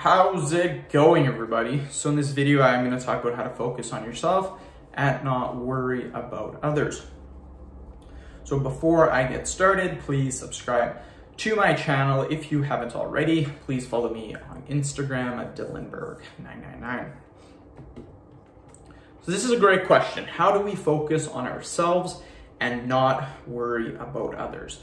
How's it going, everybody? So in this video, I'm going to talk about how to focus on yourself and not worry about others. So before I get started, please subscribe to my channel. If you haven't already, please follow me on Instagram at Dylanberg999. So this is a great question. How do we focus on ourselves and not worry about others?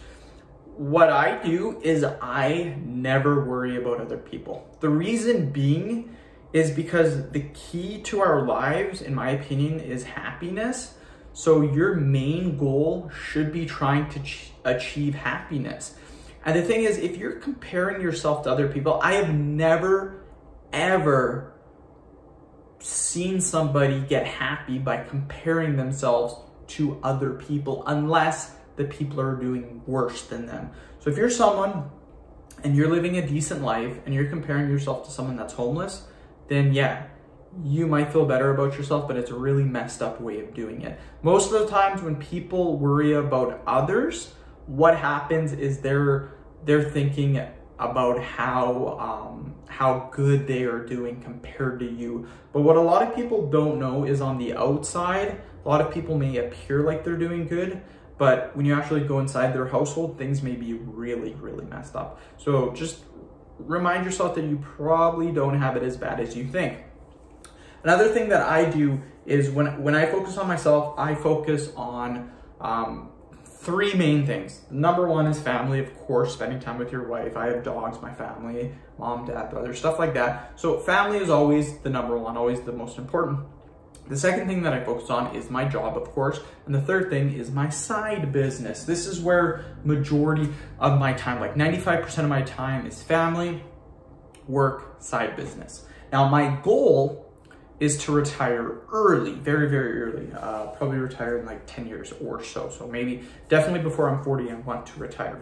What I do is I never worry about other people. The reason being is because the key to our lives, in my opinion, is happiness. So your main goal should be trying to achieve happiness. And the thing is, if you're comparing yourself to other people, I have never, ever seen somebody get happy by comparing themselves to other people unless the people are doing worse than them. So if you're someone and you're living a decent life and you're comparing yourself to someone that's homeless, then yeah, you might feel better about yourself, but it's a really messed up way of doing it. Most of the times when people worry about others, what happens is they're thinking about how good they are doing compared to you. But what a lot of people don't know is on the outside, a lot of people may appear like they're doing good, but when you actually go inside their household, things may be really, really messed up. So just remind yourself that you probably don't have it as bad as you think. Another thing that I do is when I focus on myself, I focus on three main things. Number one is family, of course, spending time with your wife. I have dogs, my family, mom, dad, brother, stuff like that. So family is always the number one, always the most important. The second thing that I focus on is my job, of course. And the third thing is my side business. This is where majority of my time, like 95% of my time, is family, work, side business. Now, my goal is to retire early, very, very early. Probably retire in like 10 years or so. So maybe definitely before I'm 40, I want to retire.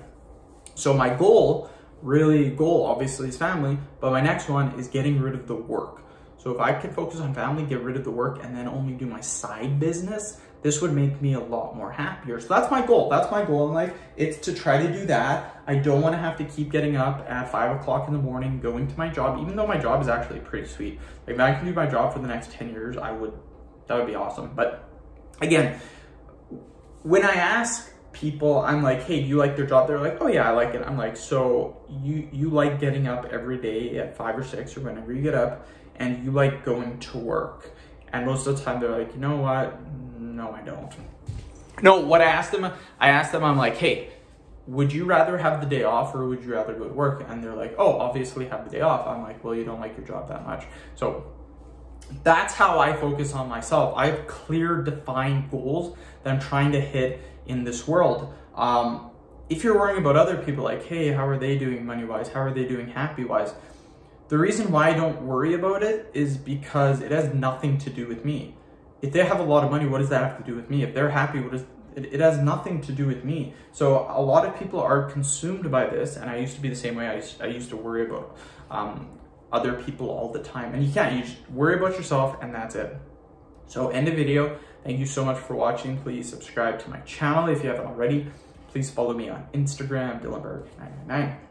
So my goal obviously is family, but my next one is getting rid of the work. So if I could focus on family, get rid of the work, and then only do my side business, this would make me a lot more happier. So that's my goal. That's my goal in life. It's to try to do that. I don't want to have to keep getting up at 5 o'clock in the morning, going to my job, even though my job is actually pretty sweet. Like if I can do my job for the next 10 years, that would be awesome. But again, when I ask people, I'm like, hey, do you like their job? They're like, oh yeah, I like it. I'm like, so you like getting up every day at 5 or 6 or whenever you get up, and you like going to work? And most of the time they're like, you know what? No, I don't. No, what I asked them, I'm like, hey, would you rather have the day off or would you rather go to work? And they're like, oh, obviously have the day off. I'm like, well, you don't like your job that much. So that's how I focus on myself. I have clear, defined goals that I'm trying to hit in this world. If you're worrying about other people, like, hey, how are they doing money-wise? How are they doing happy-wise? The reason why I don't worry about it is because it has nothing to do with me. If they have a lot of money, what does that have to do with me? If they're happy, it has nothing to do with me. So a lot of people are consumed by this, and I used to be the same way. I used to worry about other people all the time. And you can't. You just worry about yourself, and that's it. So end the video. Thank you so much for watching. Please subscribe to my channel if you haven't already. Please follow me on Instagram, Dylanberg999.